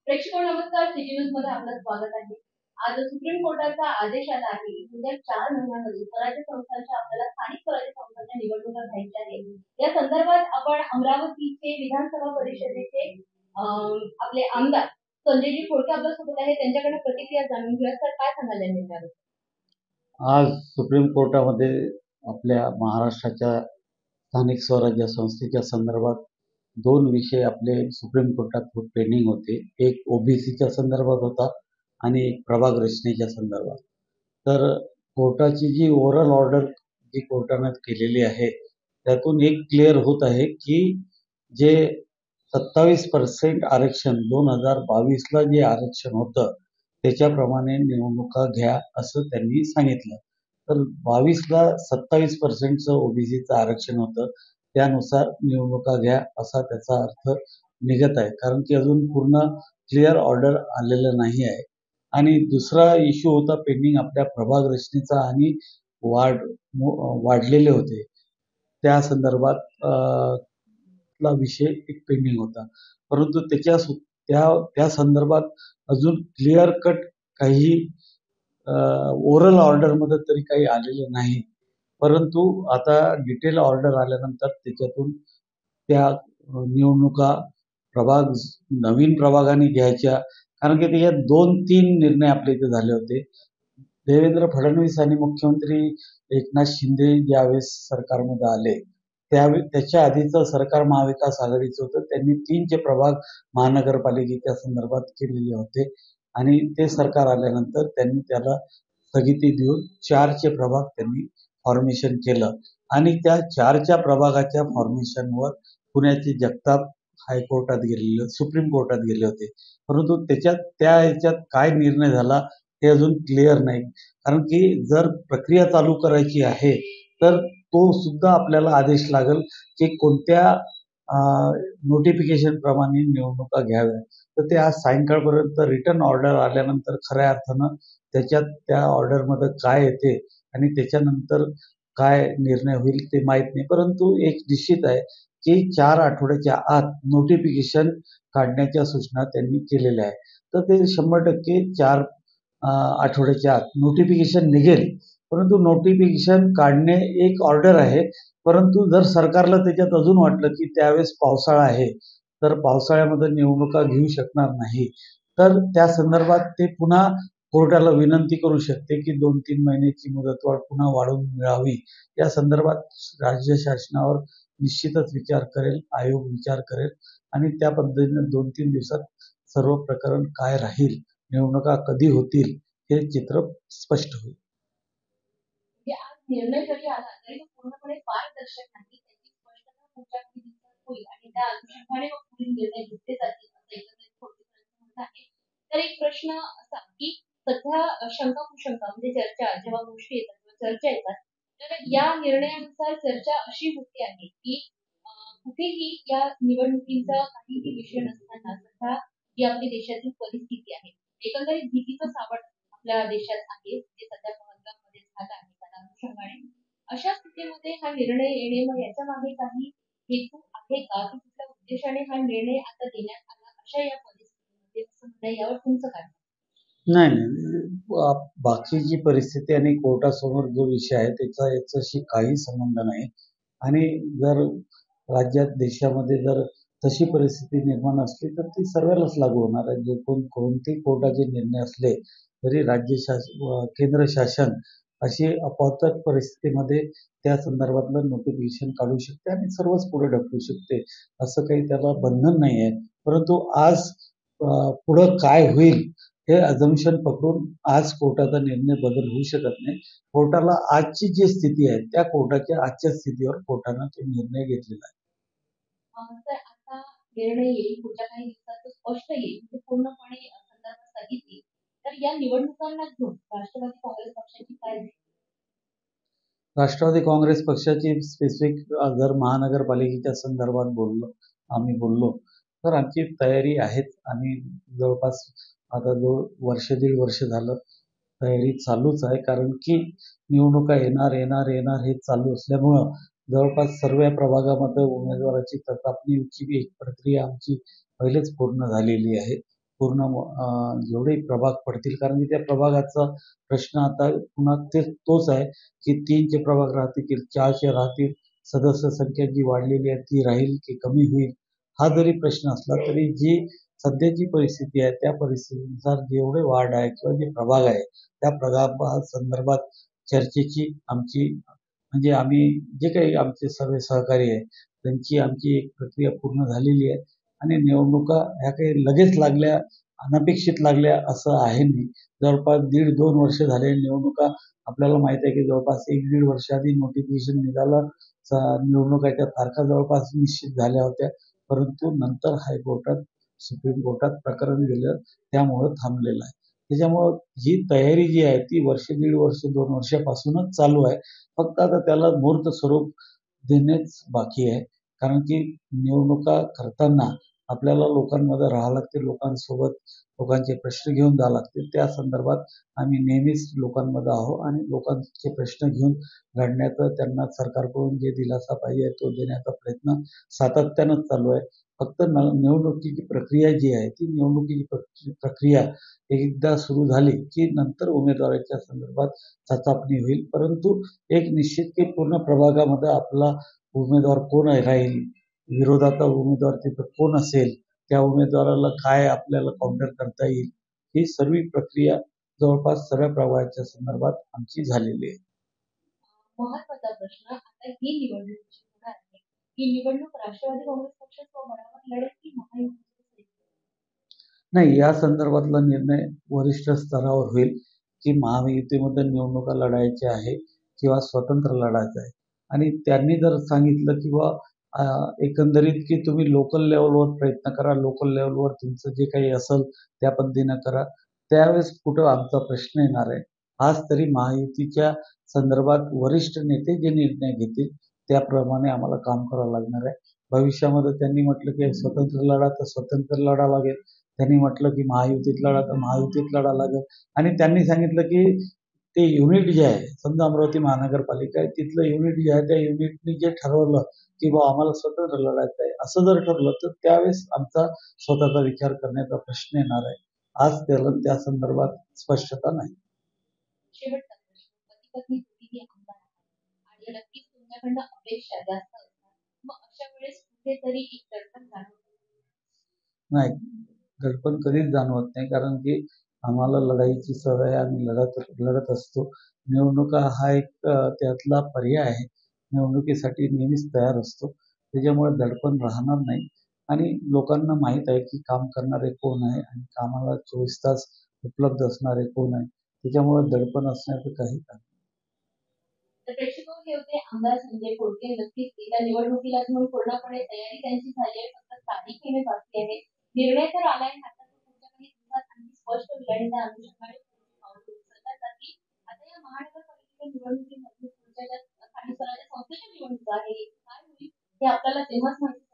प्रेक्षकांनो नमस्कार. सिटी न्यूजमध्ये आपलं स्वागत आहे. आज सुप्रीम कोर्टाचा आदेश आला आहे. येत्या 4 महिन्यांमध्ये स्वराज्य संस्थांच्या आपल्याला स्थानिक स्वराज्य संस्थांच्या निवडणुका घ्यायच्या आहेत. या संदर्भात आपण अमरावतीचे विधानसभा परिषदेचे आपले आमदार संजयजी खोडके आपल्यासोबत आहेत. त्यांच्याकडे प्रतिक्रिया जाणून घेऊया. सर, काय सांगाल या निर्णयाबद्दल? आज सुप्रीम कोर्टामध्ये आपल्या महाराष्ट्राच्या स्थानिक स्वराज्य संस्थेच्या संदर्भात 2 विषय आपले सुप्रीम कोर्टात पेंडिंग होते. एक ओबीसीच्या संदर्भात होता आणि एक प्रभाग रचनेच्या संदर्भात. तर कोर्टाची जी ओव्हरऑल ऑर्डर जी कोर्टाने केलेली आहे त्यातून एक क्लिअर होत आहे की जे 27% आरक्षण 2022ला जे आरक्षण होतं त्याच्याप्रमाणे निवडणुका घ्या असं त्यांनी सांगितलं. तर 22ला 27% ओबीसीचं आरक्षण होतं, त्यानुसार निवडणुका घ्या असा त्याचा अर्थ निघत आहे. कारण की अजून पूर्ण क्लिअर ऑर्डर आलेलं नाही आहे. आणि दुसरा इश्यू होता पेंडिंग आपल्या प्रभाग रचनेचा आणि वाढलेले होते त्या संदर्भात ला विषय एक पेंडिंग होता. परंतु त्या संदर्भात अजून क्लिअर कट काही ओरल ऑर्डरमध्ये तरी काही आलेलं नाही. परंतु आता डिटेल ऑर्डर आल्यानंतर त्याच्यातून त्या निवडणुका नवीन प्रभागाने घ्यायच्या. कारण की त्याच्यात 2-3 निर्णय आपल्या इथे झाले होते. देवेंद्र फडणवीस आणि मुख्यमंत्री एकनाथ शिंदे ज्यावेळेस सरकारमध्ये आले त्याच्या आधीचं सरकार महाविकास आघाडीचं होतं. त्यांनी 3चे प्रभाग महानगरपालिकेच्या संदर्भात केलेले होते आणि ते सरकार आल्यानंतर त्यांनी त्याला स्थगिती देऊन 4चे प्रभाग त्यांनी फॉर्मेशन केलं आणि त्या 4च्या प्रभागाच्या फॉर्मेशनवर पुण्याचे जगताप हायकोर्टात गेलेले, सुप्रीम कोर्टात गेले होते. परंतु त्या याच्यात काय निर्णय झाला हे अजून क्लिअर नाही. कारण की जर प्रक्रिया चालू करायची आहे तर तो सुद्धा आपल्याला आदेश लागेल की कोणत्या नोटिफिकेशन प्रमाणे निवडणुका घ्याव्या. तर ते आज सायंकाळपर्यंत रिटर्न ऑर्डर आल्यानंतर खऱ्या अर्थानं त्याच्यात त्या ऑर्डरमध्ये काय येते आणि त्याच्यानंतर काय निर्णय होईल ते माहीत नाही. परंतु एक निश्चित आहे की 4 आठवड्याच्या आत नोटिफिकेशन काढण्याच्या सूचना त्यांनी केलेल्या आहे. तर ते 100% 4 आठवड्याच्या आत नोटिफिकेशन निघेल. परंतु नोटिफिकेशन काढणे एक ऑर्डर आहे. परंतु जर सरकारला त्याच्यात अजून वाटलं की त्यावेळेस पावसाळा आहे तर पावसाळ्यामध्ये निवडणुका घेऊ शकणार नाही, तर त्या संदर्भात ते पुन्हा कोर्टाला विनंती करू शकते की 2-3 महिन्याची मुदतवाढ पुन्हा वाढवून मिळावी. या संदर्भात राज्य शासनावर निश्चितच विचार करेल, आयोग विचार करेल आणि त्या पद्धतीने 2-3 दिवसात सर्व प्रकरण काय राहील, निवडणुका कधी होतील हे चित्र स्पष्ट होईल. निर्णय जरी आला तरी तो पूर्णपणे पारदर्शक नाही. त्याची स्पष्टता पुढच्या काही दिवसात होईल आणि त्या अनुषंगाने मग पुढील निर्णय घेतले जातील असं एकंदरीत खोडकेंचं म्हणणं आहे. तर एक प्रश्न असा की सध्या शंका कुशंका म्हणजे चर्चा जेव्हा गोष्टी येतात किंवा चर्चा येतात तर या निर्णयानुसार चर्चा अशी होते आहे की कुठेही या निवडणुकीचा काहीही विषय नसताना सध्या जी आपली देशाची परिस्थिती आहे एकंदरीत भीतीचं सावट आपल्या देशात आहे जे सध्या पहलगाममध्ये झालं आहे त्या अनुषंगाने. अशा स्थितीमध्ये हा निर्णय येणे मग याच्या मागे काही हेतू आहे का की कुठल्या उद्देशाने हा निर्णय आता देण्यात आला अशा या परिस्थितीमध्ये असं म्हणणं यावर तुमचं काय? नाही, बाकीची परिस्थिती आणि कोर्टासमोर जो विषय आहे त्याचा याच्याशी काही संबंध नाही. आणि जर राज्यात देशामध्ये जर तशी परिस्थिती निर्माण असली तर ती सर्वांनाच लागू होणार आहे. जे कोणतेही कोर्टाचे निर्णय असले तरी केंद्र शासन अशी अपवादात्मक परिस्थितीमध्ये त्या संदर्भातलं नोटिफिकेशन काढू शकते आणि सर्वच पुढे ढकलू शकते. असं काही त्याला बंधन नाही आहे. परंतु आज पुढं काय होईल हे अझम्पशन पकडून आज कोर्टाचा निर्णय बदल होऊ शकत नाही. कोर्टाला आजची जी स्थिती आहे त्या कोर्टाच्या आजच्या स्थितीवर कोर्टानं तो निर्णय घेतलेला आहे. तर आता निर्णय येईल पुढच्या काही दिवसात स्पष्ट येईल म्हणजे पूर्णपणे संदर्भ स्थगित येईल. तर या निवडणुकांना घेऊन राष्ट्रवादी काँग्रेस पक्षाची काय? राष्ट्रवादी काँग्रेस पक्षाची स्पेसिफिक जर महानगरपालिकेच्या संदर्भात आम्ही बोललो तर आमची तयारी आहेच आणि जवळपास आता वर्ष 1.5 वर्ष झालं तयारी चालूच आहे. कारण की निवडणुका येणार हे चालू असल्यामुळं जवळपास सर्व प्रभागामध्ये उमेदवाराची तपासणीची एक प्रक्रिया आमची पहिलेच पूर्ण झालेली आहे. पूर्ण जेवढे प्रभाग पडतील, कारण की त्या प्रभागाचा प्रश्न आता पुन्हा तोच आहे की 3चे प्रभाग राहतील की 4चे राहतील, सदस्य संख्या जी वाढलेली आहे ती राहील की कमी होईल. हा जरी प्रश्न असला तरी जी सध्याची परिस्थिती आहे त्या परिस्थितीनुसार जेवढे वार्ड आहे किंवा जे प्रभाग आहे त्या प्रभागा संदर्भात चर्चेची आमची, म्हणजे आम्ही जे काही आमचे सर्व सहकारी आहे त्यांची आमची एक प्रक्रिया पूर्ण झालेली आहे आणि निवडणुका ह्या काही लगेच लागल्या, अनपेक्षित लागल्या असं आहे नाही. जवळपास 1.5-2 वर्ष झाले निवडणुका. आपल्याला माहित आहे की जवळपास 1-1.5 वर्ष आधी नोटिफिकेशन निघालं. निवडणुकाच्या तारखा जवळपास निश्चित झाल्या होत्या, परंतु नंतर हायकोर्टात, सुप्रीम कोर्टात प्रकरण गेलं, त्यामुळं थांबलेलं आहे. त्याच्यामुळं ही तयारी जी आहे ती वर्ष, 1.5 वर्ष, 2 वर्षापासूनच चालू आहे. फक्त आता त्याला मूर्त स्वरूप देणेच बाकी आहे. कारण की निवडणुका करताना आपल्याला लोकांमध्ये राहावं लागते, लोकांसोबत लोकांचे प्रश्न घेऊन जावं लागते. त्या संदर्भात आम्ही नेहमीच लोकांमध्ये आहोत आणि लोकांचे प्रश्न घेऊन लढण्याचा, त्यांना सरकारकडून जे दिलासा पाहिजे तो देण्याचा प्रयत्न सातत्यानं चालू आहे. फक्त निवडणुकीची प्रक्रिया जी आहे ती निवडणुकीची प्रक्रिया एकदा सुरू झाली की नंतर उमेदवाराच्या संदर्भात चाचपणी होईल. परंतु एक निश्चित की पूर्ण प्रभागामध्ये आपला उमेदवार कोण राहील, विरोधाचा उमेदवार तिथं कोण असेल, त्या उमेदवाराला काय आपल्याला काउंटर करता येईल, ही सर्व प्रक्रिया जवळपास सगळ्या प्रभागाच्या संदर्भात आमची झालेली आहे. महत्वाचा प्रश्न आता ही निवडणूक जी होणार आहे ही निवडणूक राष्ट्रवादी काँग्रेस पक्ष स्वबळावर लढेल की महायुतीचे? नाही, या संदर्भातला निर्णय वरिष्ठ स्तरावर होईल की महायुतीमध्ये निवडणुका लढायच्या आहे किंवा स्वतंत्र लढायचं आहे. आणि त्यांनी जर सांगितलं की बा एकंदरीत की तुम्ही लोकल लेवलवर प्रयत्न करा, लोकल लेवलवर तुमचं जे काही असेल त्या पद्धतीनं करा, त्यावेळेस कुठं आमचा प्रश्न येणार आहे. आज तरी महायुतीच्या संदर्भात वरिष्ठ नेते जे निर्णय घेतील त्याप्रमाणे आम्हाला काम करावं लागणार आहे. भविष्यामध्ये त्यांनी म्हटलं की स्वतंत्र लढा तर स्वतंत्र लढा लागेल, त्यांनी म्हटलं की महायुतीत लढा तर महायुतीत लढा लागेल. आणि त्यांनी सांगितलं की ते युनिट जे आहे, समजा अमरावती महानगरपालिका आहे तिथलं युनिट जे आहे त्या युनिटनी जे ठरवलं की बा आम्हाला स्वतंत्र लढायचं आहे असं जर ठरलं तर त्यावेळेस आमचा स्वतःचा विचार करण्याचा प्रश्न येणार आहे. आज त्याला त्या संदर्भात स्पष्टता नाही. शेवटचा प्रश्न, पती पत्नी दोघेही आमदार आहात आणि नक्कीच तुमच्याकडनं अपेक्षा जास्त असतात, मग अशा वेळेस कुठेतरी एक दडपण जाणवतं? नाही, दडपण कधीच जाणवत नाही, कारण की आम्हाला लढाईची सवय आहे, आम्ही लढत असतो. निवडणुका हा एक त्यातला पर्याय आहे. निवडणुकीसाठी नेहमीच तयार असतो. त्याच्यामुळे दडपण राहणार नाही आणि लोकांना माहीत आहे की काम करणारे कोण आहे आणि कामाला 24 तास उपलब्ध असणारे कोण आहे. त्याच्यामुळे दडपण असण्याचं काही कारण नाही. तर प्रेक्षक हे होते आमदार संजय खोडके. नक्कीच येत्या निवडणुकीला घेऊन पूर्णपणे तयारी त्यांची झाली आहे. फक्त तारीख येणे बाकी आहे. निर्णय तर आलाय आता तो पुढच्या काही दिवसात आणखी स्पष्ट होईल आणि त्या अनुषंगाने पुढची पावले उचलल्या जातील. आता या महानगरपालिकेच्या निवडणुकीमध्ये पुढच्या ज्या स्थानिक स्वराज्य संस्थेच्या निवडणुका आहे काय होईल हे आपल्याला तेव्हाच माहिती